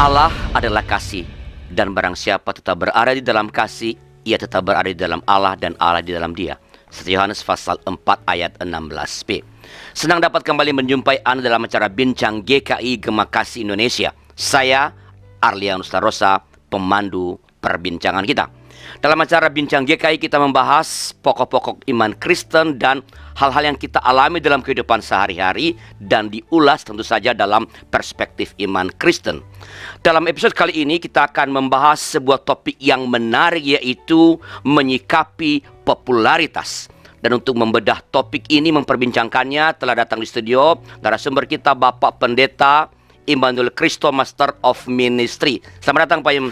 Allah adalah kasih, dan barang siapa tetap berada di dalam kasih, ia tetap berada di dalam Allah dan Allah di dalam dia. 1 Yohanes pasal 4 ayat 16b. Senang dapat kembali menjumpai Anda dalam acara Bincang GKI Gema Kasih Indonesia. Saya Arlianus Larosa, pemandu perbincangan kita. Dalam acara Bincang GKI kita membahas pokok-pokok iman Kristen dan hal-hal yang kita alami dalam kehidupan sehari-hari dan diulas tentu saja dalam perspektif iman Kristen. Dalam episode kali ini kita akan membahas sebuah topik yang menarik, yaitu menyikapi popularitas. Dan untuk membedah topik ini, memperbincangkannya, telah datang di studio narasumber kita Bapak Pendeta Immanuel Kristo, Master of Ministry. Selamat datang Pak Im.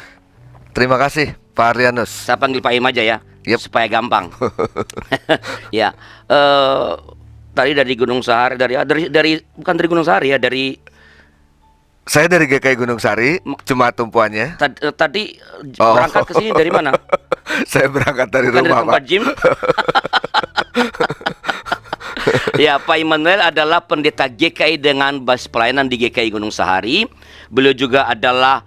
Terima kasih Pak Arlianus. Saya panggil Pak Im aja ya, supaya gampang. Ya, tadi dari Gunung Sahari, bukan dari Gunung Sahari ya, Saya dari GKI Gunung Sari, jemaat tumpuannya. Tadi berangkat ke sini dari mana? Saya berangkat dari bukan rumah, dari tempat Pak. gym. Ya, Pak Immanuel adalah pendeta GKI dengan basis pelayanan di GKI Gunung Sahari. Beliau juga adalah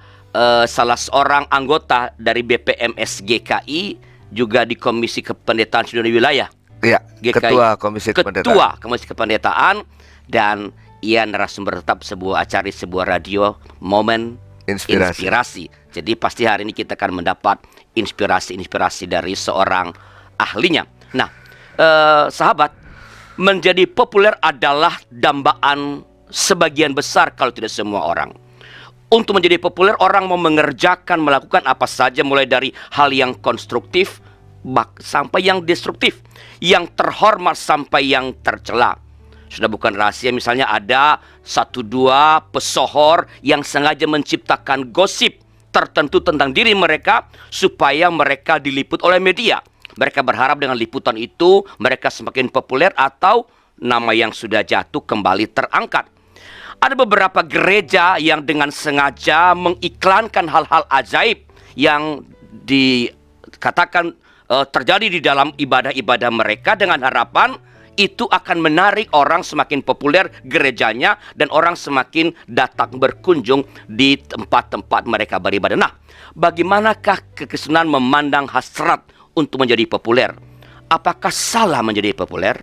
salah seorang anggota dari BPMS GKI, juga di Komisi Kependetaan Seluruh Wilayah. Iya, GKI, Ketua Komisi Kependetaan. Ketua Komisi Kependetaan, dan ia narasumber tetap sebuah radio Momen Inspirasi. Jadi pasti hari ini kita akan mendapat inspirasi dari seorang ahlinya. Nah, sahabat, menjadi populer adalah dambaan sebagian besar, kalau tidak semua orang. Untuk menjadi populer, orang mau melakukan apa saja, mulai dari hal yang konstruktif sampai yang destruktif, yang terhormat sampai yang tercela. Sudah bukan rahasia, misalnya ada 1-2 pesohor yang sengaja menciptakan gosip tertentu tentang diri mereka supaya mereka diliput oleh media. Mereka berharap dengan liputan itu mereka semakin populer atau nama yang sudah jatuh kembali terangkat. Ada beberapa gereja yang dengan sengaja mengiklankan hal-hal ajaib yang dikatakan terjadi di dalam ibadah-ibadah mereka dengan harapan itu akan menarik orang semakin populer gerejanya dan orang semakin datang berkunjung di tempat-tempat mereka beribadah. Nah, bagaimanakah kekristenan memandang hasrat untuk menjadi populer? Apakah salah menjadi populer?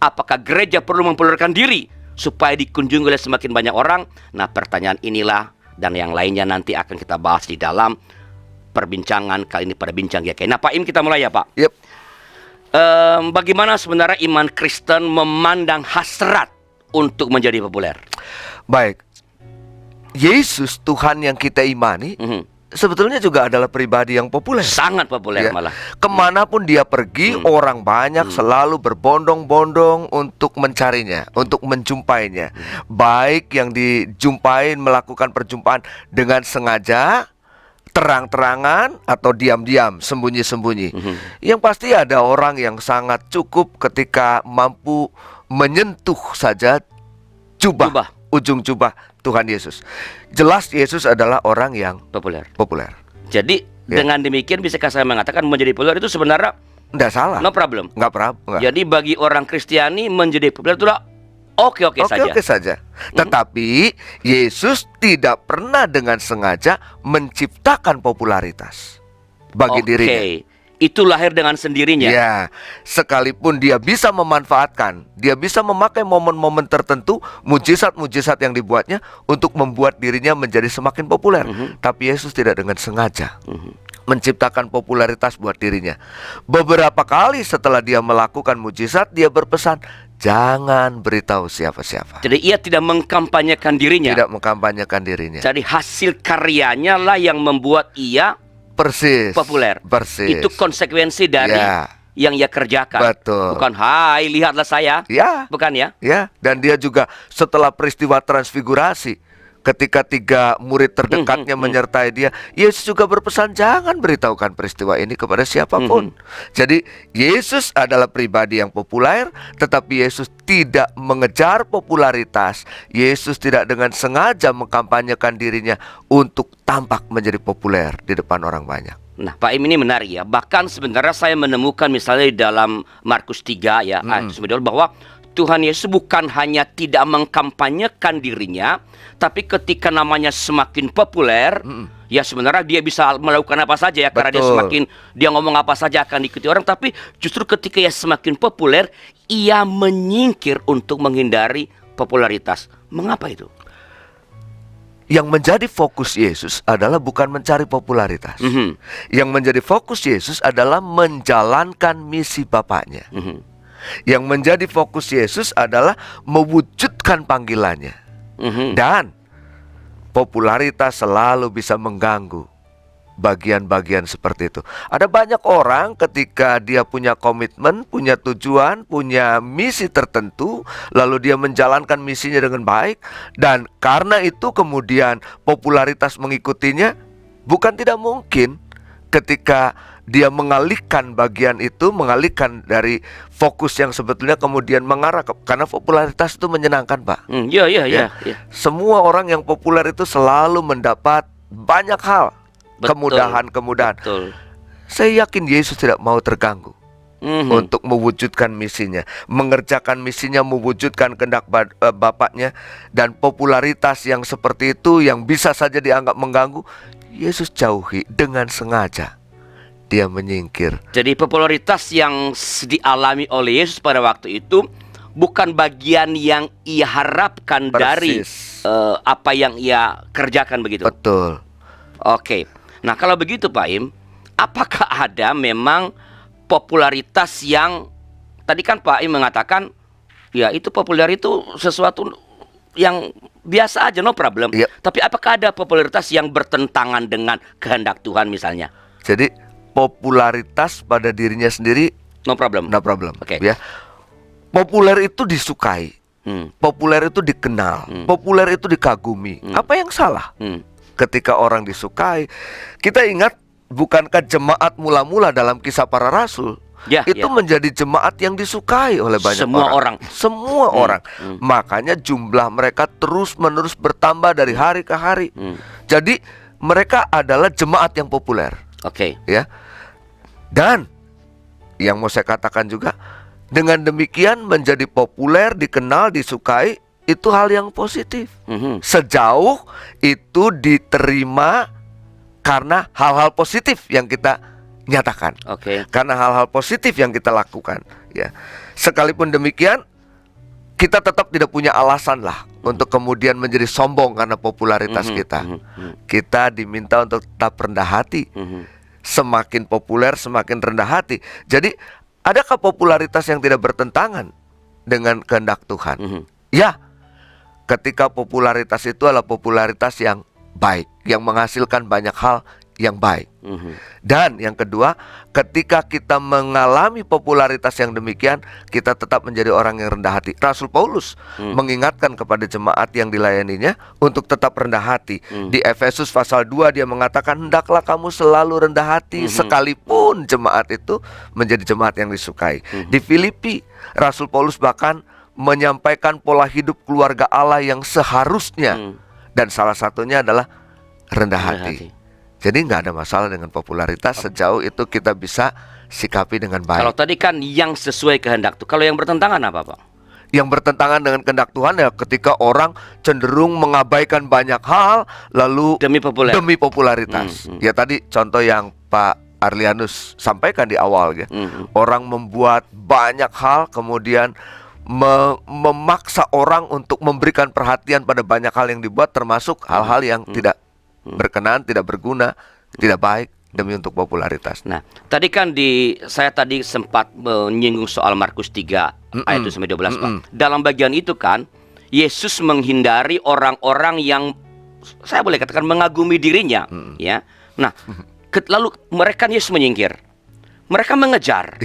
Apakah gereja perlu mempopulerkan diri supaya dikunjungi oleh semakin banyak orang? Nah, pertanyaan inilah dan yang lainnya nanti akan kita bahas di dalam perbincangan kali ini pada Bincang GKI. Nah, Pak Im, kita mulai ya, Pak. Yep. Bagaimana sebenarnya iman Kristen memandang hasrat untuk menjadi populer? Baik, Yesus Tuhan yang kita imani sebetulnya juga adalah pribadi yang populer. Sangat populer malah. Kemanapun dia pergi, orang banyak selalu berbondong-bondong untuk mencarinya, untuk menjumpainya. Baik yang dijumpain melakukan perjumpaan dengan sengaja, terang-terangan, atau diam-diam, sembunyi-sembunyi. Yang pasti ada orang yang sangat cukup ketika mampu menyentuh saja ujung jubah Tuhan Yesus. Jelas Yesus adalah orang yang populer. Jadi dengan demikian bisakah saya mengatakan menjadi populer itu sebenarnya tidak salah. No problem. Enggak. Jadi bagi orang Kristiani menjadi populer itulah oke saja. Tetapi Yesus tidak pernah dengan sengaja menciptakan popularitas bagi dirinya. Itu lahir dengan sendirinya. Ya, sekalipun dia bisa memanfaatkan, dia bisa memakai momen-momen tertentu, mujizat-mujizat yang dibuatnya untuk membuat dirinya menjadi semakin populer. Tapi Yesus tidak dengan sengaja menciptakan popularitas buat dirinya. Beberapa kali setelah dia melakukan mujizat, dia berpesan, jangan beritahu siapa-siapa. Jadi ia tidak mengkampanyekan dirinya. Tidak mengkampanyekan dirinya. Jadi hasil karyanya lah yang membuat ia populer. Itu konsekuensi dari yang ia kerjakan. Betul. Bukan, hai lihatlah saya. Ya. Bukan ya? Ya. Dan dia juga setelah peristiwa transfigurasi, ketika 3 murid terdekatnya menyertai dia, Yesus juga berpesan, jangan beritahukan peristiwa ini kepada siapapun. Jadi Yesus adalah pribadi yang populer, tetapi Yesus tidak mengejar popularitas. Yesus tidak dengan sengaja mengkampanyekan dirinya untuk tampak menjadi populer di depan orang banyak. Nah, Pak Im, ini menarik ya. Bahkan sebenarnya saya menemukan misalnya di dalam Markus 3 ya, ayat 9, bahwa Tuhan Yesus bukan hanya tidak mengkampanyekan dirinya, tapi ketika namanya semakin populer, ya sebenarnya dia bisa melakukan apa saja ya, karena dia ngomong apa saja akan diikuti orang. Tapi justru ketika ia semakin populer, ia menyingkir untuk menghindari popularitas. Mengapa itu? Yang menjadi fokus Yesus adalah bukan mencari popularitas. Yang menjadi fokus Yesus adalah menjalankan misi Bapaknya. Yang menjadi fokus Yesus adalah mewujudkan panggilannya. Dan popularitas selalu bisa mengganggu bagian-bagian seperti itu. Ada banyak orang ketika dia punya komitmen, punya tujuan, punya misi tertentu, lalu dia menjalankan misinya dengan baik, dan karena itu kemudian popularitas mengikutinya. Bukan tidak mungkin ketika dia mengalihkan bagian itu, mengalihkan dari fokus yang sebetulnya, kemudian mengarah karena popularitas itu menyenangkan, Pak. Iya. Semua orang yang populer itu selalu mendapat banyak hal, kemudahan-kemudahan. Saya yakin Yesus tidak mau terganggu untuk mewujudkan misinya, mengerjakan misinya, mewujudkan kehendak Bapaknya. Dan popularitas yang seperti itu yang bisa saja dianggap mengganggu, Yesus jauhi dengan sengaja. Dia menyingkir. Jadi popularitas yang dialami oleh Yesus pada waktu itu bukan bagian yang ia harapkan dari apa yang ia kerjakan, begitu. Betul. Oke. Nah, kalau begitu Pak Im, apakah ada memang popularitas yang tadi kan Pak Im mengatakan ya itu populer itu sesuatu yang biasa aja, no problem. Tapi apakah ada popularitas yang bertentangan dengan kehendak Tuhan misalnya? Jadi popularitas pada dirinya sendiri no problem. Oke. Ya. Populer itu disukai. Populer itu dikenal. Populer itu dikagumi. Apa yang salah? Ketika orang disukai, kita ingat, bukankah jemaat mula-mula dalam Kisah Para Rasul itu menjadi jemaat yang disukai oleh banyak orang. Semua orang. Makanya jumlah mereka terus-menerus bertambah dari hari ke hari. Jadi mereka adalah jemaat yang populer. Ya. Dan yang mau saya katakan juga, dengan demikian menjadi populer, dikenal, disukai, itu hal yang positif. Sejauh itu diterima karena hal-hal positif yang kita nyatakan. Karena hal-hal positif yang kita lakukan, ya. Sekalipun demikian, kita tetap tidak punya alasan lah untuk kemudian menjadi sombong karena popularitas kita. Kita diminta untuk tetap rendah hati. Semakin populer, semakin rendah hati. Jadi, adakah popularitas yang tidak bertentangan dengan kehendak Tuhan? Ya. Ketika popularitas itu adalah popularitas yang baik, yang menghasilkan banyak hal yang baik. Dan yang kedua, ketika kita mengalami popularitas yang demikian, kita tetap menjadi orang yang rendah hati. Rasul Paulus mengingatkan kepada jemaat yang dilayaninya untuk tetap rendah hati. Di Efesus pasal 2 dia mengatakan, hendaklah kamu selalu rendah hati, sekalipun jemaat itu menjadi jemaat yang disukai. Di Filipi, Rasul Paulus bahkan menyampaikan pola hidup keluarga Allah yang seharusnya, dan salah satunya adalah rendah hati. Jadi nggak ada masalah dengan popularitas sejauh itu kita bisa sikapi dengan baik. Kalau tadi kan yang sesuai kehendak Tuhan. Kalau yang bertentangan apa, Pak? Yang bertentangan dengan kehendak Tuhan ya ketika orang cenderung mengabaikan banyak hal lalu demi popularitas. Ya tadi contoh yang Pak Arlianus sampaikan di awal ya. Orang membuat banyak hal kemudian memaksa orang untuk memberikan perhatian pada banyak hal yang dibuat, termasuk hal-hal yang tidak berkenan, tidak berguna, tidak baik demi untuk popularitas. Nah, tadi kan saya tadi sempat menyinggung soal Markus 3 ayat 1-12, Pak. Dalam bagian itu kan Yesus menghindari orang-orang yang saya boleh katakan mengagumi dirinya, ya. Nah, lalu mereka Yesus menyingkir. Mereka mengejar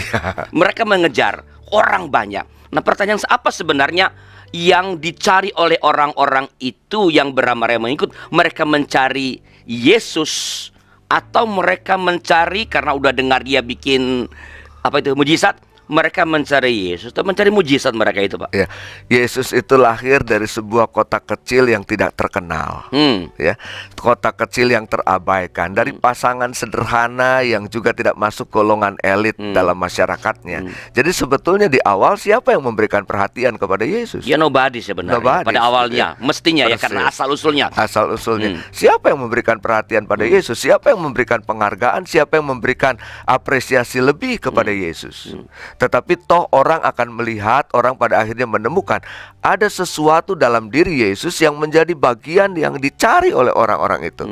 orang banyak. Nah, pertanyaan apa sebenarnya yang dicari oleh orang-orang itu yang beramai-ramai mengikut? Mereka mencari Yesus atau mereka mencari karena udah dengar dia bikin mujizat, mereka mencari Yesus atau mencari mujizat mereka itu, Pak? Ya, Yesus itu lahir dari sebuah kota kecil yang tidak terkenal, ya, kota kecil yang terabaikan, dari pasangan sederhana yang juga tidak masuk golongan elit dalam masyarakatnya. Jadi sebetulnya di awal siapa yang memberikan perhatian kepada Yesus? Ya nobody sebenarnya. Nobody, pada awalnya, mestinya ya, karena asal-usulnya. Siapa yang memberikan perhatian pada Yesus? Siapa yang memberikan penghargaan? Siapa yang memberikan apresiasi lebih kepada Yesus? Tetapi toh orang akan melihat, orang pada akhirnya menemukan ada sesuatu dalam diri Yesus yang menjadi bagian yang dicari oleh orang-orang itu.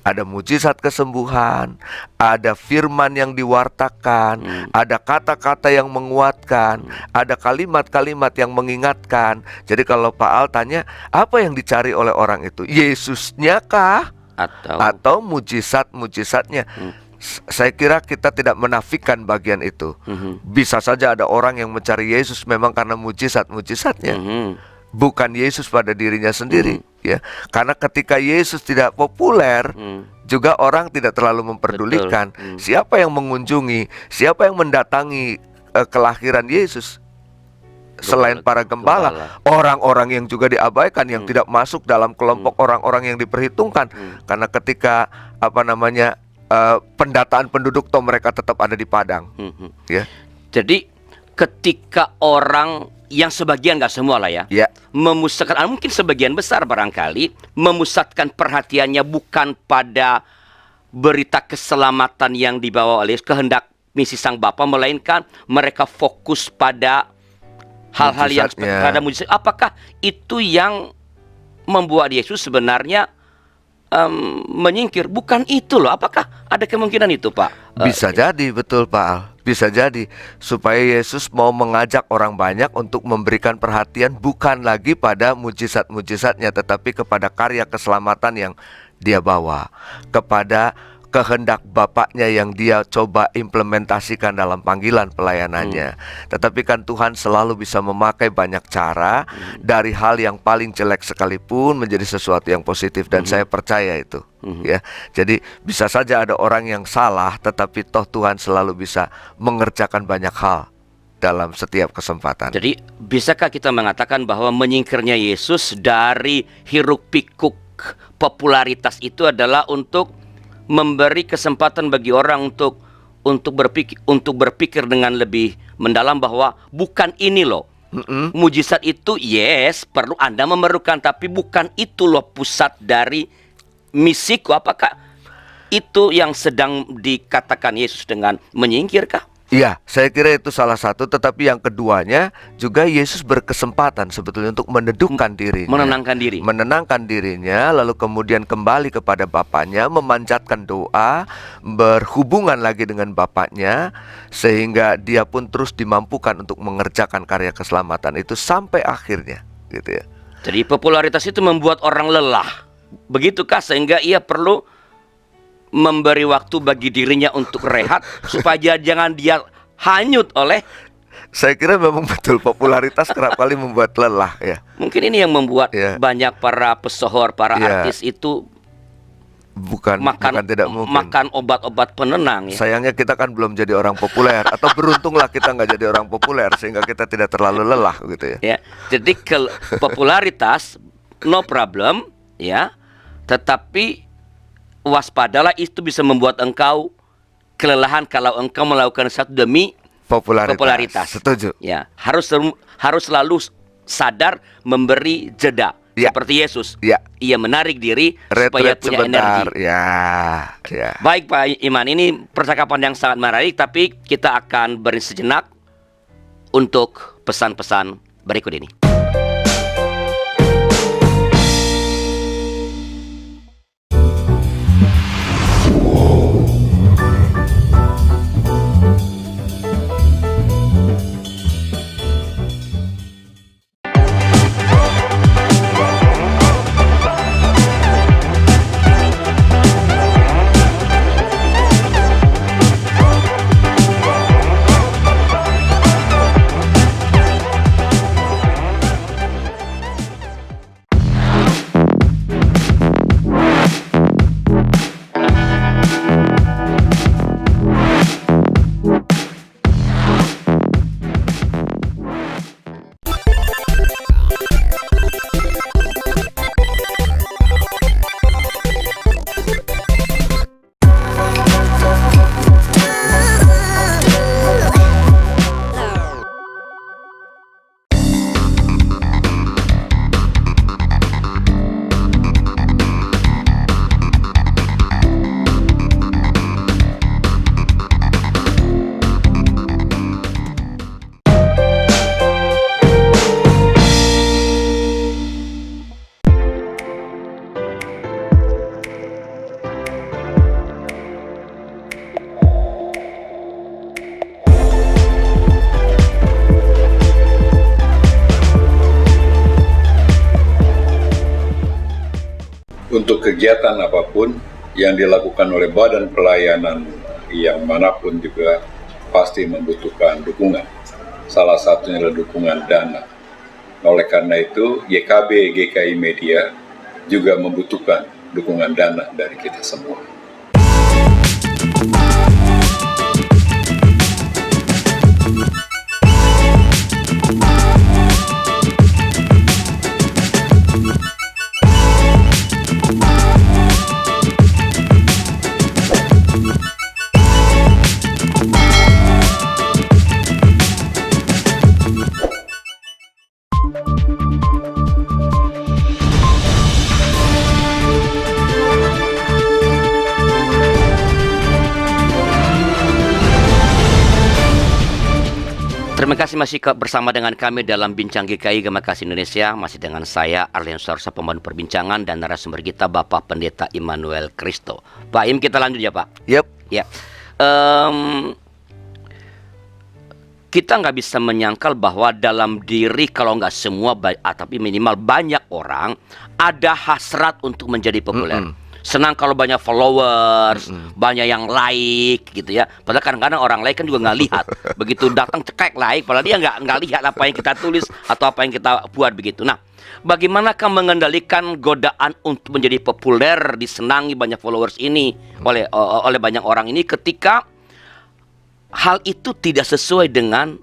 Ada mujizat kesembuhan, ada firman yang diwartakan, ada kata-kata yang menguatkan, ada kalimat-kalimat yang mengingatkan. Jadi kalau Pak Al tanya, apa yang dicari oleh orang itu? Yesusnya kah? Atau mujizat-mujizatnya? Saya kira kita tidak menafikan bagian itu. Bisa saja ada orang yang mencari Yesus memang karena mujizat-mujizatnya, bukan Yesus pada dirinya sendiri, ya. Karena ketika Yesus tidak populer, juga orang tidak terlalu memperdulikan. Siapa yang mengunjungi, siapa yang mendatangi kelahiran Yesus selain para gembala? Orang-orang yang juga diabaikan, yang tidak masuk dalam kelompok orang-orang yang diperhitungkan. Karena ketika pendataan penduduk, toh mereka tetap ada di padang. Ya. Jadi ketika orang yang sebagian, nggak semua lah ya, memusatkan, mungkin sebagian besar barangkali memusatkan perhatiannya bukan pada berita keselamatan yang dibawa oleh kehendak misi Sang Bapa, melainkan mereka fokus pada hal-hal yang pada mujizat. Apakah itu yang membuat Yesus sebenarnya menyingkir? Bukan itu loh. Apakah ada kemungkinan itu, Pak? Bisa jadi, betul Pak Al. Bisa jadi supaya Yesus mau mengajak orang banyak untuk memberikan perhatian bukan lagi pada mujizat-mujizatnya, tetapi kepada karya keselamatan yang dia bawa, kepada kehendak Bapaknya yang dia coba implementasikan dalam panggilan pelayanannya. Tetapi kan Tuhan selalu bisa memakai banyak cara, dari hal yang paling jelek sekalipun menjadi sesuatu yang positif, dan saya percaya itu. Ya, jadi bisa saja ada orang yang salah, tetapi toh Tuhan selalu bisa mengerjakan banyak hal dalam setiap kesempatan. Jadi bisakah kita mengatakan bahwa menyingkirnya Yesus dari hiruk pikuk popularitas itu adalah untuk memberi kesempatan bagi orang untuk berpikir dengan lebih mendalam bahwa bukan ini loh. Mujizat itu yes, perlu Anda memerlukan, tapi bukan itu loh pusat dari misiku. Apakah itu yang sedang dikatakan Yesus dengan menyingkirkah? Iya, saya kira itu salah satu. Tetapi yang keduanya juga Yesus berkesempatan sebetulnya untuk menenangkan dirinya, menenangkan dirinya, lalu kemudian kembali kepada Bapaknya, memanjatkan doa, berhubungan lagi dengan Bapaknya, sehingga dia pun terus dimampukan untuk mengerjakan karya keselamatan itu sampai akhirnya, gitu ya. Jadi popularitas itu membuat orang lelah, begitukah, sehingga ia perlu memberi waktu bagi dirinya untuk rehat supaya jangan dia hanyut oleh. Saya kira memang betul, popularitas kerap kali membuat lelah, ya. Mungkin ini yang membuat banyak para pesohor, para artis itu bukan tidak mungkin makan obat-obat penenang, ya. Sayangnya kita kan belum jadi orang populer, atau beruntunglah kita nggak jadi orang populer sehingga kita tidak terlalu lelah, gitu ya. Jadi popularitas no problem, ya, tetapi waspadalah, itu bisa membuat engkau kelelahan kalau engkau melakukan sesuatu demi popularitas. Setuju. Ya, harus selalu sadar memberi jeda. Seperti Yesus. Ia menarik diri supaya punya energi. Baik Pak Iman, ini percakapan yang sangat menarik, tapi kita akan beri sejenak untuk pesan-pesan berikut ini. Untuk kegiatan apapun yang dilakukan oleh badan pelayanan yang manapun juga pasti membutuhkan dukungan. Salah satunya adalah dukungan dana. Oleh karena itu, YKB GKI Media juga membutuhkan dukungan dana dari kita semua. Terima kasih masih bersama dengan kami dalam Bincang GKI Gema Kasih Indonesia. Masih dengan saya Arlen Sorsa, pemandu perbincangan, dan narasumber kita Bapak Pendeta Immanuel Kristo. Pak Im, kita lanjut ya Pak. Yep. Ya, kita nggak bisa menyangkal bahwa dalam diri, kalau nggak semua, tapi minimal banyak orang ada hasrat untuk menjadi populer. Senang kalau banyak followers, banyak yang like gitu ya. Padahal kadang-kadang orang like kan juga nggak lihat. Begitu datang cekrek like, padahal dia nggak lihat apa yang kita tulis atau apa yang kita buat begitu. Nah, bagaimanakah mengendalikan godaan untuk menjadi populer, disenangi banyak followers ini oleh banyak orang ini ketika hal itu tidak sesuai dengan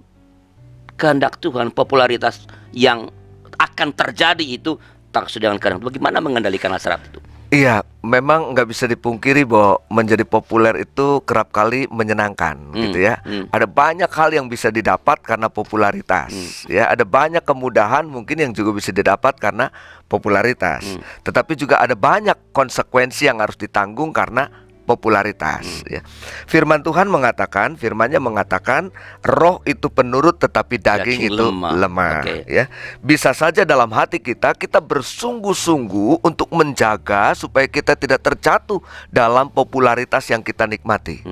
kehendak Tuhan? Popularitas yang akan terjadi itu tak sesuai dengan kehendak. Bagaimana mengendalikan hasrat itu? Iya, memang nggak bisa dipungkiri bahwa menjadi populer itu kerap kali menyenangkan, gitu ya. Ada banyak hal yang bisa didapat karena popularitas, ya. Ada banyak kemudahan mungkin yang juga bisa didapat karena popularitas. Tetapi juga ada banyak konsekuensi yang harus ditanggung karena popularitas, ya. Firman Tuhan mengatakan, firman-Nya mengatakan, roh itu penurut tetapi daging itu lemah. Ya. Bisa saja dalam hati kita bersungguh-sungguh untuk menjaga supaya kita tidak terjatuh dalam popularitas yang kita nikmati.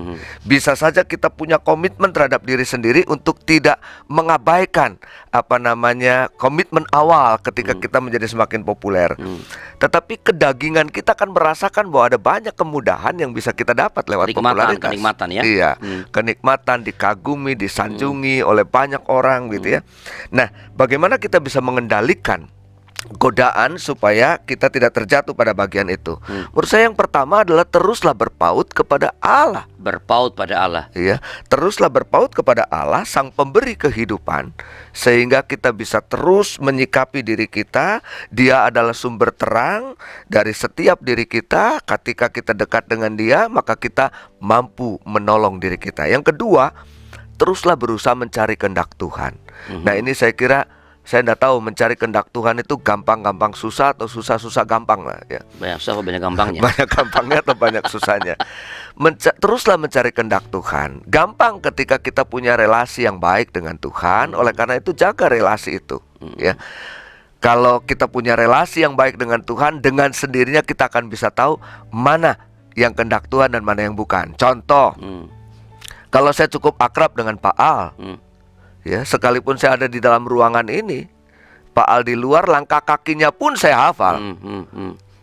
Bisa saja kita punya komitmen terhadap diri sendiri untuk tidak mengabaikan komitmen awal ketika kita menjadi semakin populer. Tetapi kedagingan kita akan merasakan bahwa ada banyak kemudahan yang bisa kita dapat lewat popularitas. Kenikmatan ya. Iya, kenikmatan, dikagumi, disanjungi oleh banyak orang gitu ya. Nah, bagaimana kita bisa mengendalikan godaan supaya kita tidak terjatuh pada bagian itu? Menurut saya yang pertama adalah teruslah berpaut kepada Allah. Berpaut pada Allah. Iya, teruslah berpaut kepada Allah, Sang Pemberi kehidupan, sehingga kita bisa terus menyikapi diri kita. Dia adalah sumber terang dari setiap diri kita. Ketika kita dekat dengan Dia, maka kita mampu menolong diri kita. Yang kedua, teruslah berusaha mencari kehendak Tuhan. Nah, ini saya kira, saya tidak tahu mencari kehendak Tuhan itu gampang-gampang susah atau susah-susah gampang lah ya. Banyak susah, banyak gampangnya. Banyak gampangnya atau banyak susahnya. Teruslah mencari kehendak Tuhan. Gampang ketika kita punya relasi yang baik dengan Tuhan. Oleh karena itu jaga relasi itu, ya. Kalau kita punya relasi yang baik dengan Tuhan, dengan sendirinya kita akan bisa tahu mana yang kehendak Tuhan dan mana yang bukan. Contoh, kalau saya cukup akrab dengan Pak Al, ya, sekalipun saya ada di dalam ruangan ini, Pak Al di luar, langkah kakinya pun saya hafal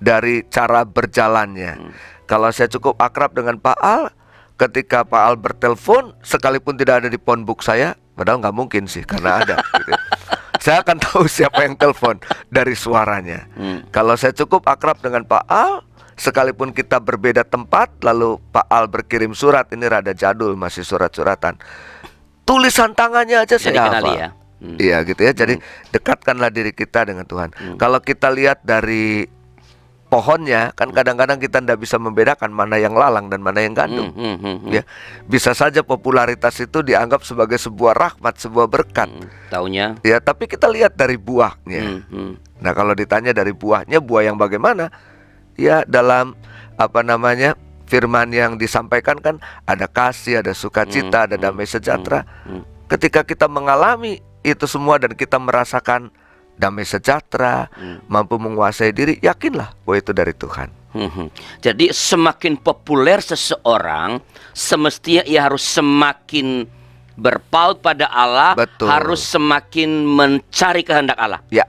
dari cara berjalannya. Kalau saya cukup akrab dengan Pak Al, ketika Pak Al bertelepon, sekalipun tidak ada di phonebook saya, padahal nggak mungkin sih karena ada gitu. Saya akan tahu siapa yang telepon dari suaranya. Kalau saya cukup akrab dengan Pak Al, sekalipun kita berbeda tempat, lalu Pak Al berkirim surat, ini rada jadul, masih surat-suratan, tulisan tangannya aja saya hafal ya. Iya gitu ya. Jadi dekatkanlah diri kita dengan Tuhan. Kalau kita lihat dari pohonnya, kan kadang-kadang kita tidak bisa membedakan mana yang lalang dan mana yang gandum. Ya, bisa saja popularitas itu dianggap sebagai sebuah rahmat, sebuah berkat. Taunya. Ya, tapi kita lihat dari buahnya. Nah, kalau ditanya dari buahnya, buah yang bagaimana? Ya, dalam firman yang disampaikan kan ada kasih, ada sukacita, ada damai sejahtera. Ketika kita mengalami itu semua dan kita merasakan damai sejahtera, mampu menguasai diri, yakinlah bahwa itu dari Tuhan. Jadi semakin populer seseorang, semestinya ia harus semakin berpaut pada Allah. Betul. Harus semakin mencari kehendak Allah. Ya.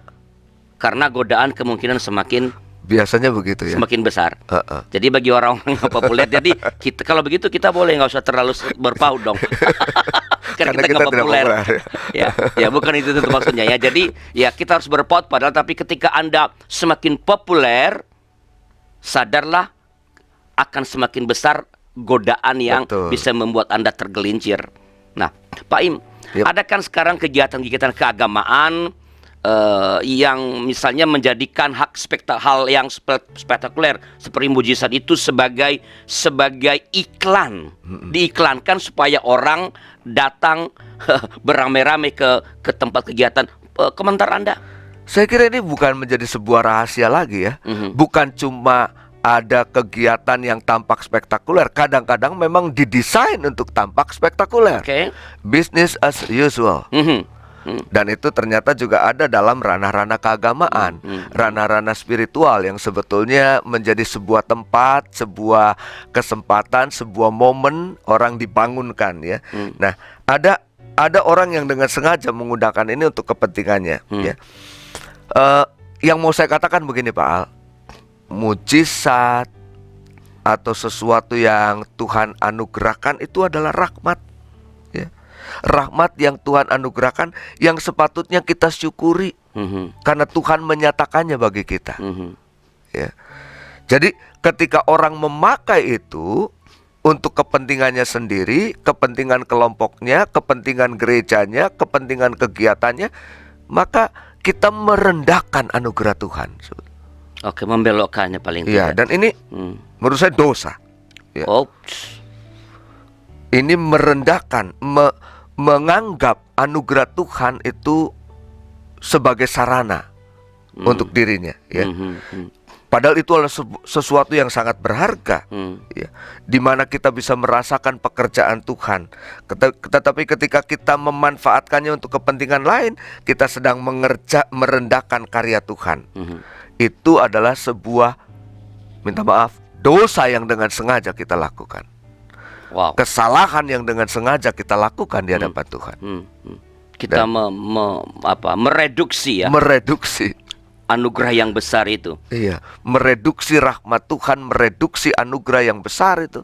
Karena godaan kemungkinan semakin Biasanya begitu ya. semakin besar. Heeh. Jadi bagi orang-orang yang populer, jadi kita kalau begitu kita boleh nggak usah terlalu berpaut dong. Karena kita nggak tidak populer. populer, Ya bukan itu maksudnya ya. Jadi ya kita harus berpaut, padahal tapi ketika Anda semakin populer, sadarlah akan semakin besar godaan yang Betul. bisa membuat Anda tergelincir. Nah, Pak Im, Yep. ada kan sekarang kegiatan-kegiatan keagamaan yang misalnya menjadikan hal yang spektakuler seperti mujizat itu sebagai iklan, diiklankan supaya orang datang beramai-ramai ke tempat kegiatan. Komentar Anda? Saya kira ini bukan menjadi sebuah rahasia lagi ya. Bukan cuma ada kegiatan yang tampak spektakuler, kadang-kadang memang didesain untuk tampak spektakuler. Oke. Business as usual. Dan itu ternyata juga ada dalam ranah-ranah keagamaan, ranah-ranah spiritual yang sebetulnya menjadi sebuah tempat, sebuah kesempatan, sebuah momen orang dibangunkan ya. Nah, ada orang yang dengan sengaja menggunakan ini untuk kepentingannya ya. Yang mau saya katakan begini Pak Al, mujizat atau sesuatu yang Tuhan anugerahkan itu adalah rahmat ya. Rahmat yang Tuhan anugerahkan yang sepatutnya kita syukuri karena Tuhan menyatakannya bagi kita ya. Jadi ketika orang memakai itu untuk kepentingannya sendiri, kepentingan kelompoknya, kepentingan gerejanya, kepentingan kegiatannya, maka kita merendahkan anugerah Tuhan. Oke, membelokkannya paling Iya, tidak. dan ini menurut saya dosa. Ya. Oops. Ini merendahkan, menganggap anugerah Tuhan itu sebagai sarana untuk dirinya ya. Padahal itu adalah sesuatu yang sangat berharga ya, di mana kita bisa merasakan pekerjaan Tuhan. Tetapi ketika kita memanfaatkannya untuk kepentingan lain, kita sedang merendahkan karya Tuhan. Itu adalah sebuah, minta maaf, dosa yang dengan sengaja kita lakukan. Wow. Kesalahan yang dengan sengaja kita lakukan di hadapan Tuhan. Kita mereduksi ya Mereduksi. anugerah yang besar itu. Iya, mereduksi rahmat Tuhan, mereduksi anugerah yang besar itu.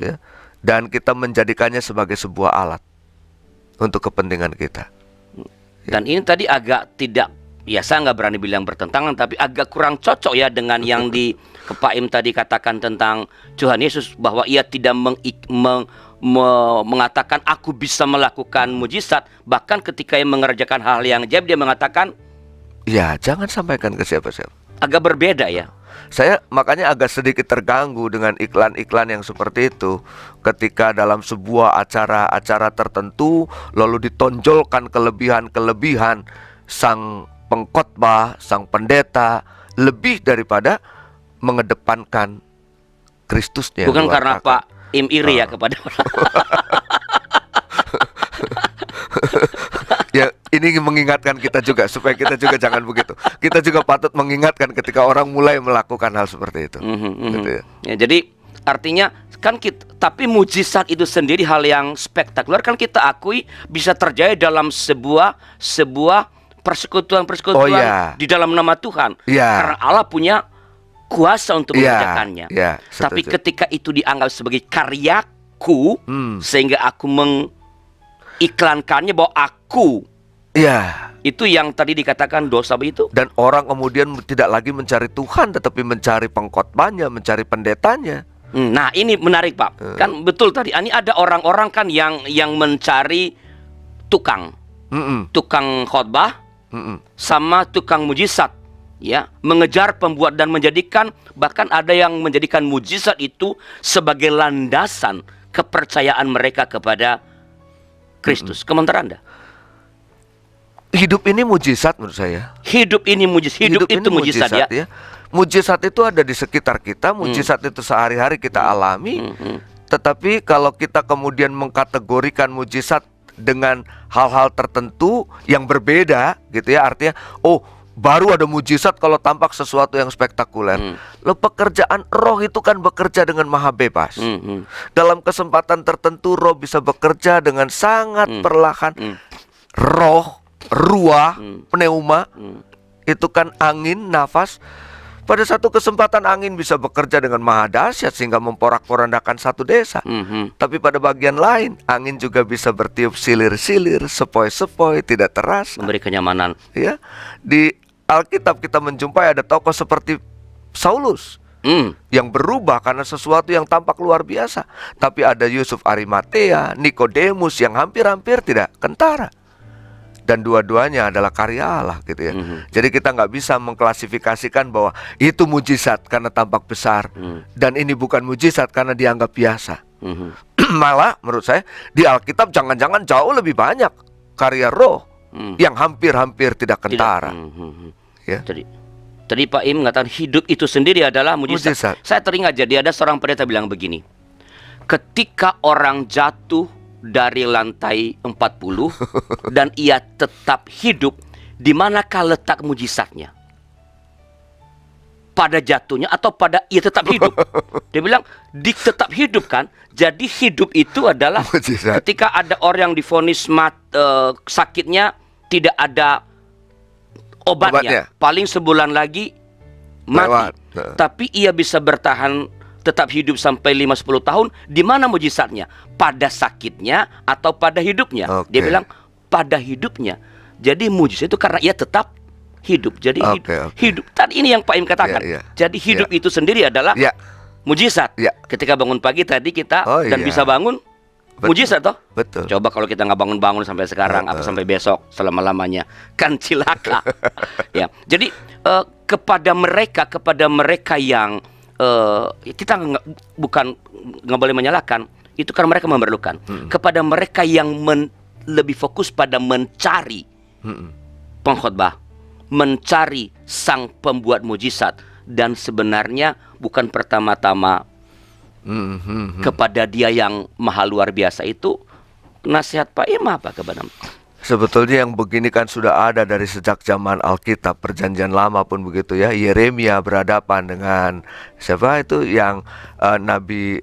Ya. Dan kita menjadikannya sebagai sebuah alat untuk kepentingan kita. Dan ini tadi agak tidak, ya saya nggak berani bilang bertentangan, tapi agak kurang cocok ya dengan yang di Pak Im tadi katakan tentang Tuhan Yesus, bahwa ia tidak mengatakan aku bisa melakukan mujizat. Bahkan ketika ia mengerjakan hal yang ajaib, dia mengatakan Ya, jangan sampaikan ke siapa-siapa. agak berbeda ya. Saya makanya agak sedikit terganggu dengan iklan-iklan yang seperti itu. Ketika dalam sebuah acara-acara tertentu lalu ditonjolkan kelebihan-kelebihan sang pengkhotbah, sang pendeta, lebih daripada mengedepankan Kristusnya. Bukan karena Pak Im iri ya kepada orang. Ya, ini mengingatkan kita juga supaya kita juga jangan begitu. Kita juga patut mengingatkan ketika orang mulai melakukan hal seperti itu. Gitu ya. Ya, jadi artinya kan tapi mujizat itu sendiri hal yang spektakuler kan kita akui bisa terjadi dalam sebuah persekutuan Oh, iya. di dalam nama Tuhan. Iya. Karena Allah punya kuasa untuk Iya, mengerjakannya. iya, Tapi setuju. ketika itu dianggap sebagai karyaku, sehingga aku mengiklankannya bahwa aku, Ya. itu yang tadi dikatakan dosa begitu. Dan orang kemudian tidak lagi mencari Tuhan, tetapi mencari pengkhotbahnya, mencari pendetanya. Nah ini menarik Pak. Kan betul tadi. Ini ada orang-orang kan yang mencari tukang khotbah sama tukang mujizat. Ya, mengejar pembuat dan menjadikan, bahkan ada yang menjadikan mujizat itu sebagai landasan kepercayaan mereka kepada Kristus. Komentar Anda? Hidup ini mujizat menurut saya. Hidup ini mujizat. Hidup itu ini mujizat ya. Mujizat itu ada di sekitar kita. Mujizat itu sehari-hari kita alami. Tetapi kalau kita kemudian mengkategorikan mujizat dengan hal-hal tertentu yang berbeda gitu ya, artinya baru ada mujizat kalau tampak sesuatu yang spektakuler. Loh, pekerjaan roh itu kan bekerja dengan maha bebas. Dalam kesempatan tertentu roh bisa bekerja dengan sangat perlahan. Roh, ruah, pneuma, itu kan angin, nafas, Pada satu kesempatan angin bisa bekerja dengan maha dahsyat sehingga memporak-porandakan satu desa. Tapi pada bagian lain, angin juga bisa bertiup silir-silir, sepoi-sepoi, tidak terasa. Memberi kenyamanan. Ya, di Alkitab kita menjumpai ada tokoh seperti Saulus yang berubah karena sesuatu yang tampak luar biasa. Tapi ada Yusuf Arimatea, Nikodemus yang hampir-hampir tidak kentara. Dan dua-duanya adalah karya Allah gitu ya. Jadi kita nggak bisa mengklasifikasikan bahwa itu mujizat karena tampak besar, dan ini bukan mujizat karena dianggap biasa. Malah menurut saya di Alkitab jangan-jangan jauh lebih banyak karya roh yang hampir-hampir tidak kentara. Ya. Tadi Pak Im mengatakan hidup itu sendiri adalah mujizat. Saya teringat jadi ada seorang pendeta bilang begini, ketika orang jatuh dari lantai 40 dan ia tetap hidup, di manakah letak mujizatnya? Pada jatuhnya atau pada ia tetap hidup? Dia bilang tetap hidup kan. Jadi hidup itu adalah mujizat. Ketika ada orang yang divonis sakitnya tidak ada obatnya, paling sebulan lagi mati. Tapi ia bisa bertahan tetap hidup sampai 5-10 tahun. Di mana mujizatnya? Pada sakitnya atau pada hidupnya? Dia bilang pada hidupnya. Jadi mujizat itu karena ia tetap hidup. Jadi hidup. Tadi ini yang Pak Im katakan. Jadi hidup itu sendiri adalah mujizat. Ketika bangun pagi tadi kita dan bisa bangun, mujizat toh? Betul. Coba kalau kita nggak bangun-bangun sampai sekarang apa sampai besok selama-lamanya, kan cilaka. Ya. Jadi kepada mereka yang kita bukan nggak boleh menyalahkan, itu karena mereka memerlukan. Kepada mereka yang lebih fokus pada mencari pengkhotbah, mencari sang pembuat mujizat, dan sebenarnya bukan pertama-tama kepada dia yang maha luar biasa itu. Nasihat Pak Im apa kepada? Sebetulnya yang begini kan sudah ada dari sejak zaman Alkitab, Perjanjian Lama pun begitu ya. Yeremia berhadapan dengan siapa itu yang nabi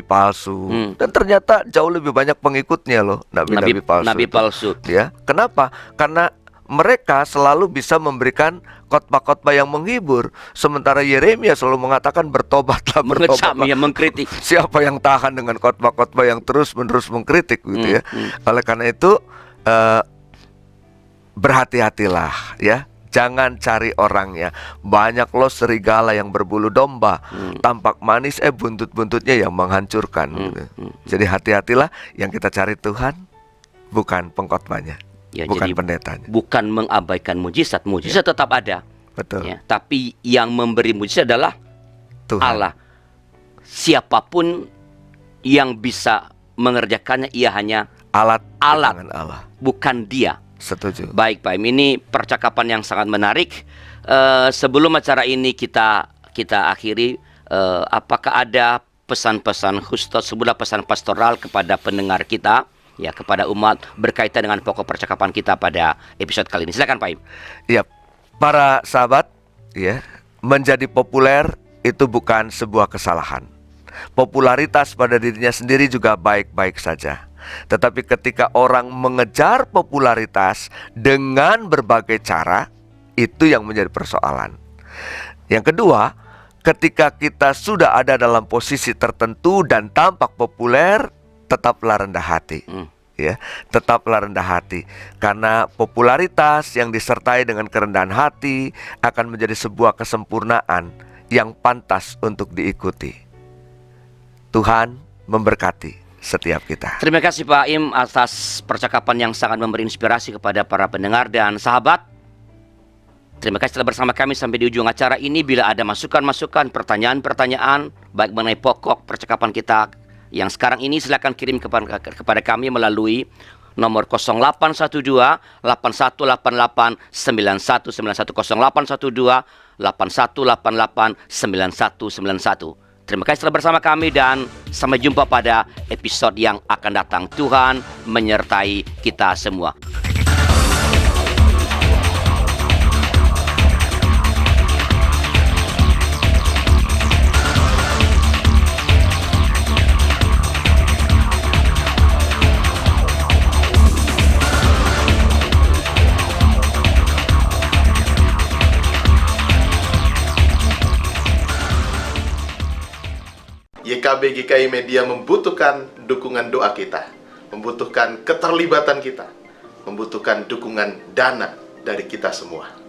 palsu, dan ternyata jauh lebih banyak pengikutnya loh, nabi palsu. Ya, kenapa? Karena mereka selalu bisa memberikan khotbah-khotbah yang menghibur, sementara Yeremia selalu mengatakan bertobatlah, mengecam, ya, mengkritik. Siapa yang tahan dengan khotbah-khotbah yang terus-menerus mengkritik gitu ya. Oleh karena itu berhati-hatilah ya, jangan cari orangnya. Banyak loh serigala yang berbulu domba, tampak manis buntut-buntutnya yang menghancurkan gitu. Jadi hati-hatilah, yang kita cari Tuhan, bukan pengkhotbahnya, bukan pendetanya. Bukan mengabaikan mujizat. Mujizat tetap ada. Betul. Ya, tapi yang memberi mujizat adalah Tuhan. Allah. Siapapun yang bisa mengerjakannya, ia hanya alat Allah, bukan dia. Setuju. Baik Pak Im, ini percakapan yang sangat menarik. Sebelum acara ini kita akhiri, apakah ada pesan-pesan khusus, sebuah pesan pastoral kepada pendengar kita, ya, kepada umat berkaitan dengan pokok percakapan kita pada episode kali ini? Silakan Pak Im. Ya, para sahabat, ya, menjadi populer itu bukan sebuah kesalahan. Popularitas pada dirinya sendiri juga baik-baik saja. Tetapi ketika orang mengejar popularitas dengan berbagai cara, itu yang menjadi persoalan. Yang kedua, ketika kita sudah ada dalam posisi tertentu dan tampak populer, tetaplah rendah hati. Ya, tetaplah rendah hati, karena popularitas yang disertai dengan kerendahan hati akan menjadi sebuah kesempurnaan yang pantas untuk diikuti. Tuhan memberkati setiap kita. Terima kasih Pak Im atas percakapan yang sangat memberi inspirasi kepada para pendengar dan sahabat. Terima kasih telah bersama kami sampai di ujung acara ini. Bila ada masukan-masukan, pertanyaan-pertanyaan, baik mengenai pokok percakapan kita yang sekarang ini, silakan kirim kepada kami melalui nomor 0812 8188 9191 0812 8188 9191. Terima kasih telah bersama kami dan sampai jumpa pada episode yang akan datang. Tuhan menyertai kita semua. GKB GKI Media membutuhkan dukungan doa kita, membutuhkan keterlibatan kita, membutuhkan dukungan dana dari kita semua.